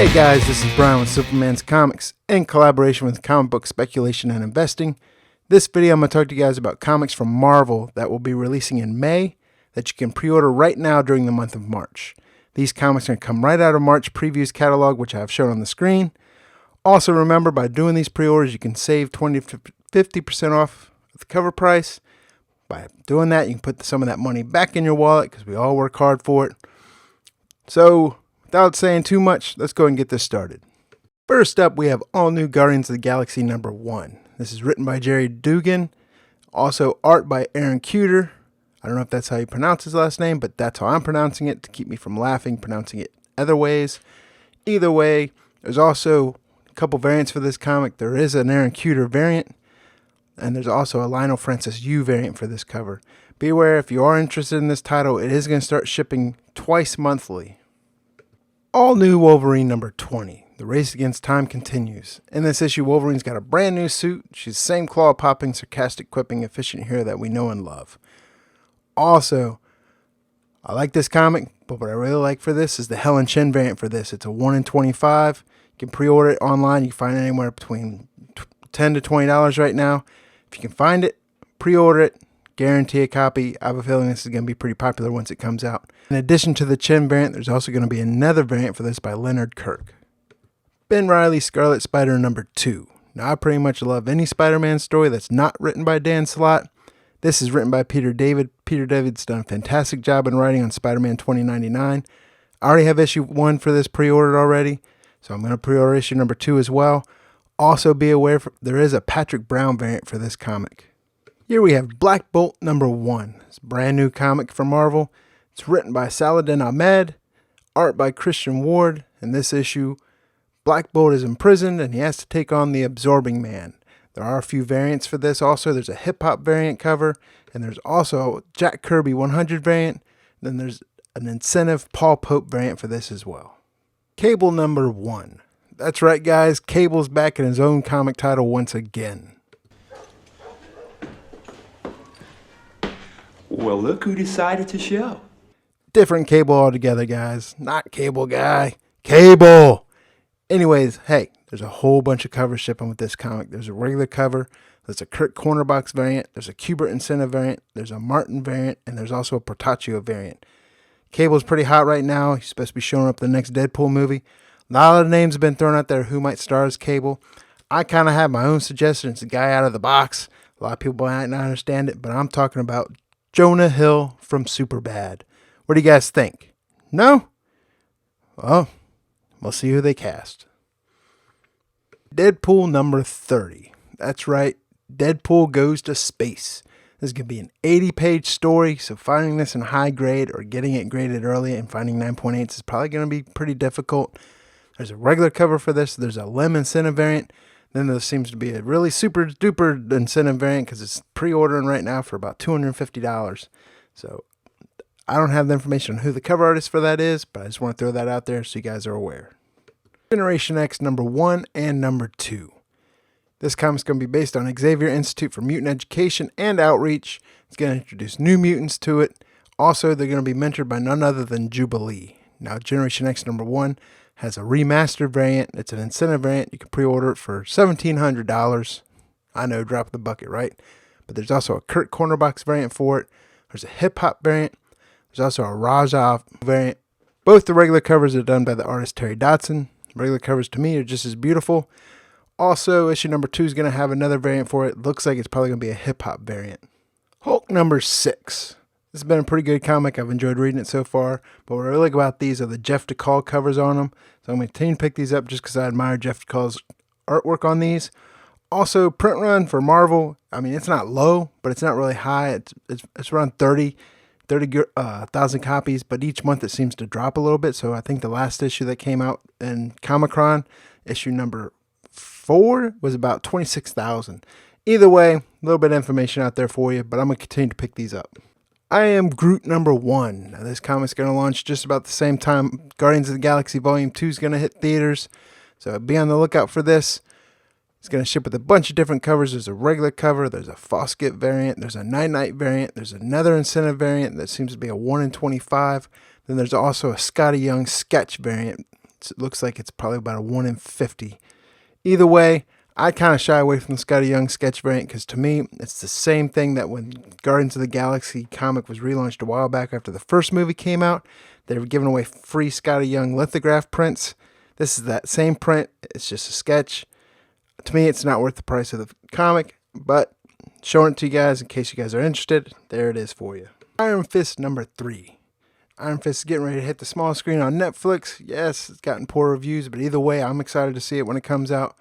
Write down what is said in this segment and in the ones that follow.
Hey guys, this is Brian with Superman's Comics in collaboration with Comic Book Speculation and Investing. This video I'm going to talk to you guys about comics from Marvel that will be releasing in May that you can pre-order right now during the month of March. These comics are going to come right out of March Previews catalog, which I have shown on the screen. Also remember, by doing these pre-orders you can save 20 to 50% off the cover price. By doing that you can put some of that money back in your wallet because we all work hard for it. So without saying too much, let's go ahead and get this started. First up, we have all new Guardians of the Galaxy #1. This is written by Jerry Dugan, also art by Aaron Kuder. I don't know if that's how you pronounce his last name, but that's how I'm pronouncing it to keep me from laughing, pronouncing it other ways. Either way, there's also a couple variants for this comic. There is an Aaron Kuder variant, and there's also a Lionel Francis Yu variant for this cover. Be aware, if you are interested in this title, it is going to start shipping twice monthly. All new Wolverine #20. The race against time continues. In this issue, Wolverine's got a brand new suit. She's the same claw-popping, sarcastic, quipping, efficient hero that we know and love. Also, I like this comic, but what I really like for this is the Helen Shin variant for this. It's a 1 in 25. You can pre-order it online. You can find it anywhere between $10 to $20 right now. If you can find it, pre-order it. Guarantee a copy. I have a feeling this is going to be pretty popular once it comes out. In addition to the Chin variant, there's also going to be another variant for this by Leonard Kirk. Ben Reilly's Scarlet Spider #2. Now, I pretty much love any Spider-Man story that's not written by Dan Slott. This is written by Peter David. Peter David's done a fantastic job in writing on Spider-Man 2099. I already have issue 1 for this pre-ordered already, so I'm going to pre-order issue #2 as well. Also be aware there is a Patrick Brown variant for this comic. Here we have Black Bolt #1. It's a brand new comic from Marvel. It's written by Saladin Ahmed, art by Christian Ward. In this issue, Black Bolt is imprisoned and he has to take on the Absorbing Man. There are a few variants for this also. There's a hip-hop variant cover, and there's also a Jack Kirby 100 variant. Then there's an incentive Paul Pope variant for this as well. Cable #1. That's right, guys. Cable's back in his own comic title once again. Well, look who decided to show. Different Cable altogether, guys. Not Cable Guy. Cable! Anyways, hey, there's a whole bunch of covers shipping with this comic. There's a regular cover, there's a Kurt Cornerbox variant, there's a Kubert Incentive variant, there's a Martin variant, and there's also a Portaccio variant. Cable's pretty hot right now. He's supposed to be showing up in the next Deadpool movie. A lot of names have been thrown out there who might star as Cable. I kind of have my own suggestion. It's a guy out of the box. A lot of people might not understand it, but I'm talking about Jonah Hill from Superbad. What do you guys think? No? Well, we'll see who they cast. Deadpool #30. That's right. Deadpool goes to space. This is going to be an 80-page story, so finding this in high grade or getting it graded early and finding 9.8s is probably going to be pretty difficult. There's a regular cover for this. There's a Lem Incentive variant. Then there seems to be a really super duper incentive variant because it's pre-ordering right now for about $250. So I don't have the information on who the cover artist for that is, but I just want to throw that out there so you guys are aware. Generation X #1 and #2. This comic's going to be based on Xavier Institute for Mutant Education and Outreach. It's going to introduce new mutants to it. Also, they're going to be mentored by none other than Jubilee. Now, Generation X #1 has a remastered variant. It's an incentive variant. You can pre-order it for $1,700. I know, drop the bucket, right? But there's also a Kurt Cornerbox variant for it. There's a hip-hop variant. There's also a Raja variant. Both the regular covers are done by the artist Terry Dodson. Regular covers to me are just as beautiful. Also, issue #2 is going to have another variant for it. Looks like it's probably going to be a hip-hop variant. Hulk #6. This has been a pretty good comic. I've enjoyed reading it so far. But what I really like about these are the Jeff DeCall covers on them. So I'm going to continue to pick these up just because I admire Jeff DeCall's artwork on these. Also, print run for Marvel. I mean, it's not low, but it's not really high. It's around 30,000 copies. But each month it seems to drop a little bit. So I think the last issue that came out in Comic-Con, issue #4, was about 26,000. Either way, a little bit of information out there for you. But I'm going to continue to pick these up. I Am Groot #1. Now, this comic's going to launch just about the same time Guardians of the Galaxy Volume 2 is going to hit theaters. So be on the lookout for this. It's going to ship with a bunch of different covers. There's a regular cover. There's a Foskett variant. There's a Night variant. There's another incentive variant that seems to be a 1 in 25. Then there's also a Scotty Young sketch variant. It looks like it's probably about a 1 in 50. Either way, I kind of shy away from the Scotty Young sketch variant because to me, it's the same thing that when Guardians of the Galaxy comic was relaunched a while back after the first movie came out, they were giving away free Scotty Young lithograph prints. This is that same print. It's just a sketch. To me, it's not worth the price of the comic, but showing it to you guys in case you guys are interested, there it is for you. Iron Fist number 3. Iron Fist is getting ready to hit the small screen on Netflix. Yes, it's gotten poor reviews, but either way, I'm excited to see it when it comes out.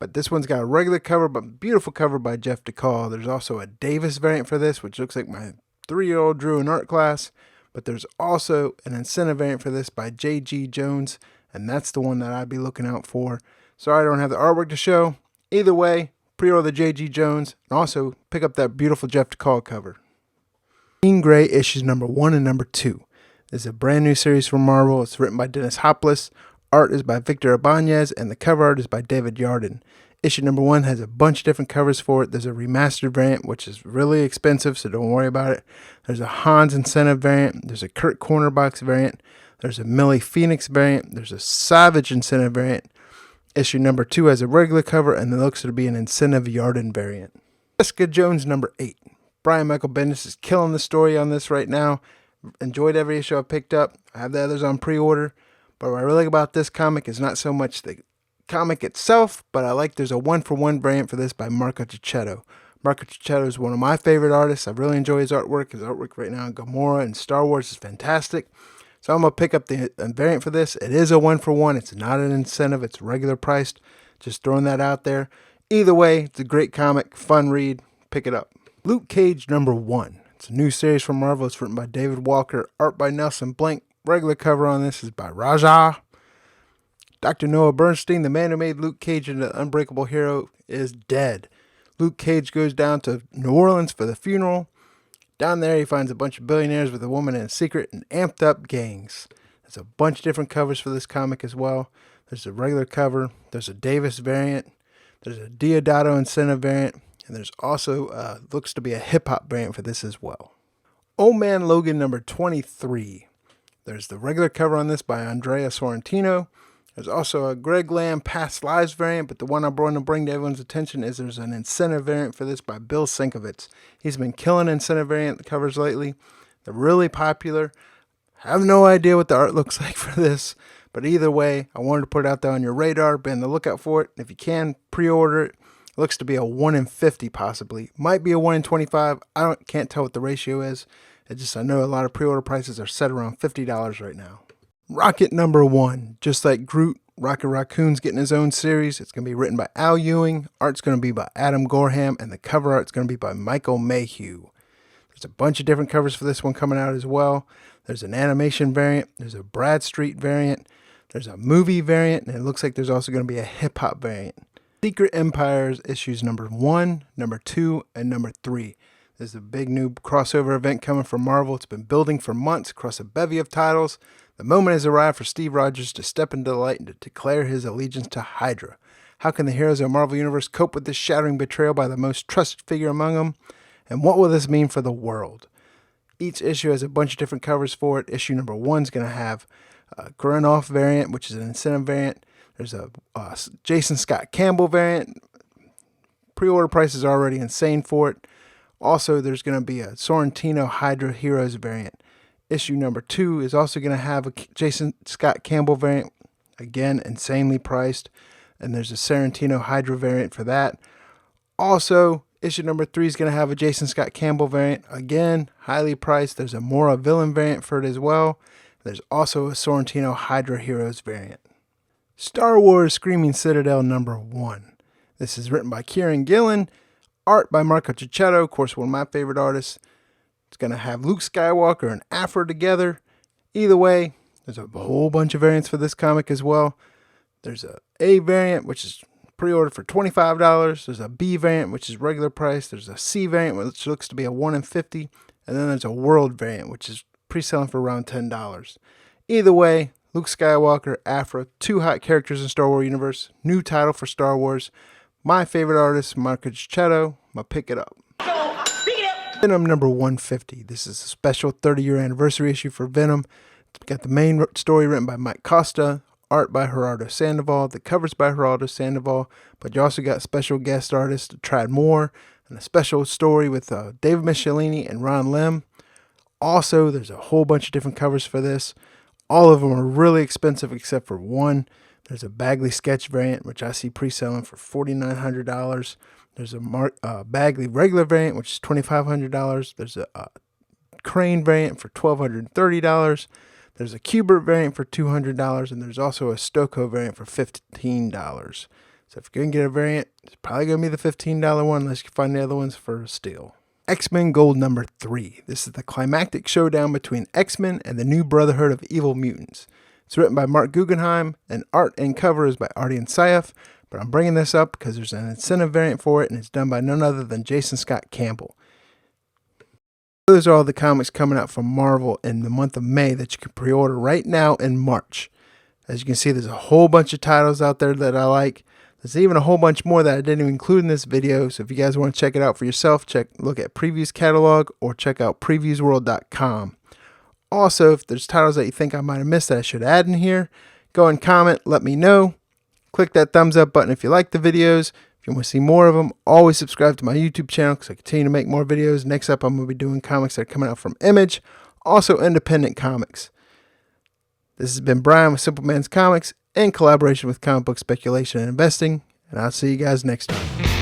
But this one's got a regular cover, but beautiful cover by Jeff DeCall. There's also a Davis variant for this, which looks like my 3-year-old drew in art class. But there's also an incentive variant for this by J.G. Jones, and that's the one that I'd be looking out for. Sorry I don't have the artwork to show. Either way, pre-order the J.G. Jones, and also pick up that beautiful Jeff DeCall cover. Jean Grey issues number 1 and number 2. This is a brand new series from Marvel. It's written by Dennis Hopeless. Art is by Victor Ibanez, and the cover art is by David Yarden. Issue number 1 has a bunch of different covers for it. There's a remastered variant, which is really expensive, so don't worry about it. There's a Hans incentive variant. There's a Kurt Cornerbox variant. There's a Millie Phoenix variant. There's a Savage incentive variant. Issue number 2 has a regular cover, and it looks to be an incentive Yarden variant. Jessica Jones number 8. Brian Michael Bendis is killing the story on this right now. Enjoyed every issue I picked up. I have the others on pre-order. But what I really like about this comic is not so much the comic itself, but I like there's a 1-for-1 variant for this by Marco Cicchetto. Marco Cicchetto is one of my favorite artists. I really enjoy his artwork. His artwork right now in Gamora and Star Wars is fantastic. So I'm going to pick up the variant for this. It is a 1-for-1. It's not an incentive. It's regular priced. Just throwing that out there. Either way, it's a great comic. Fun read. Pick it up. Luke Cage number 1. It's a new series from Marvel. It's written by David Walker. Art by Nelson Blank. Regular cover on this is by Raja. Dr. Noah Bernstein, the man who made Luke Cage into the unbreakable hero, is dead. Luke Cage goes down to New Orleans for the funeral. Down there, he finds a bunch of billionaires with a woman in a secret and amped up gangs. There's a bunch of different covers for this comic as well. There's a regular cover. There's a Davis variant. There's a Diodato incentive variant. And there's also, looks to be a hip-hop variant for this as well. Old Man Logan number 23. There's the regular cover on this by Andrea Sorrentino. There's also a Greg Land Past Lives variant, but the one I want to bring to everyone's attention is there's an incentive variant for this by Bill Sienkiewicz. He's been killing incentive variant covers lately. They're really popular. I have no idea what the art looks like for this, but either way, I wanted to put it out there on your radar. Be on the lookout for it. If you can, pre-order it. It looks to be a 1 in 50 possibly. Might be a 1 in 25. Can't tell what the ratio is. I know a lot of pre-order prices are set around $50 right now. Rocket number 1. Just like Groot, Rocket Raccoon's getting his own series. It's going to be written by Al Ewing. Art's going to be by Adam Gorham. And the cover art's going to be by Michael Mayhew. There's a bunch of different covers for this one coming out as well. There's an animation variant. There's a Bradstreet variant. There's a movie variant. And it looks like there's also going to be a hip-hop variant. Secret Empires issues number 1, number 2, and number 3. There's a big new crossover event coming from Marvel. It's been building for months across a bevy of titles. The moment has arrived for Steve Rogers to step into the light and to declare his allegiance to Hydra. How can the heroes of the Marvel Universe cope with this shattering betrayal by the most trusted figure among them? And what will this mean for the world? Each issue has a bunch of different covers for it. Issue number 1 is going to have a Grunoff variant, which is an incentive variant. There's a Jason Scott Campbell variant. Pre-order prices are already insane for it. Also, there's going to be a Sorrentino Hydra Heroes variant. Issue number 2 is also going to have a Jason Scott Campbell variant. Again, insanely priced. And there's a Sorrentino Hydra variant for that. Also, issue number 3 is going to have a Jason Scott Campbell variant. Again, highly priced. There's a Mora Villain variant for it as well. There's also a Sorrentino Hydra Heroes variant. Star Wars Screaming Citadel number 1. This is written by Kieran Gillen. Art by Marco Cicchetto, of course, one of my favorite artists. It's going to have Luke Skywalker and Afro together. Either way, there's a whole bunch of variants for this comic as well. There's a variant, which is pre-ordered for $25. There's a B variant, which is regular price. There's a C variant, which looks to be a 1 in 50. And then there's a World variant, which is pre-selling for around $10. Either way, Luke Skywalker, Afro, 2 hot characters in Star Wars universe. New title for Star Wars. My favorite artist, Marco Cicchetto. I'm going to pick it up. Venom number 150. This is a special 30-year anniversary issue for Venom. It's got the main story written by Mike Costa. art by Gerardo Sandoval, the covers by Gerardo Sandoval, but you also got special guest artists Trad Moore, and a special story with David Michelini and Ron Lim. Also, there's a whole bunch of different covers for this. All of them are really expensive except for one. There's a Bagley sketch variant, which I see pre-selling for $4,900. There's a Bagley regular variant, which is $2,500. There's a Crane variant for $1,230. There's a Kubert variant for $200, and there's also a Stokoe variant for $15. So if you're going to get a variant, it's probably going to be the $15 one unless you find the other ones for a steal. X-Men Gold number 3. This is the climactic showdown between X-Men and the New Brotherhood of Evil Mutants. It's written by Mark Guggenheim, and art and cover is by Artie and Syaf, but I'm bringing this up because there's an incentive variant for it, and it's done by none other than Jason Scott Campbell. Those are all the comics coming out from Marvel in the month of May that you can pre-order right now in March. As you can see, there's a whole bunch of titles out there that I like. There's even a whole bunch more that I didn't even include in this video, so if you guys want to check it out for yourself, look at Previews catalog or check out previewsworld.com. Also, if there's titles that you think I might have missed that I should add in here, go and comment, let me know. Click that thumbs up button if you like the videos. If you want to see more of them, always subscribe to my YouTube channel because I continue to make more videos. Next up, I'm going to be doing comics that are coming out from Image, also independent comics. This has been Brian with Simple Man's Comics in collaboration with Comic Book Speculation and Investing, and I'll see you guys next time.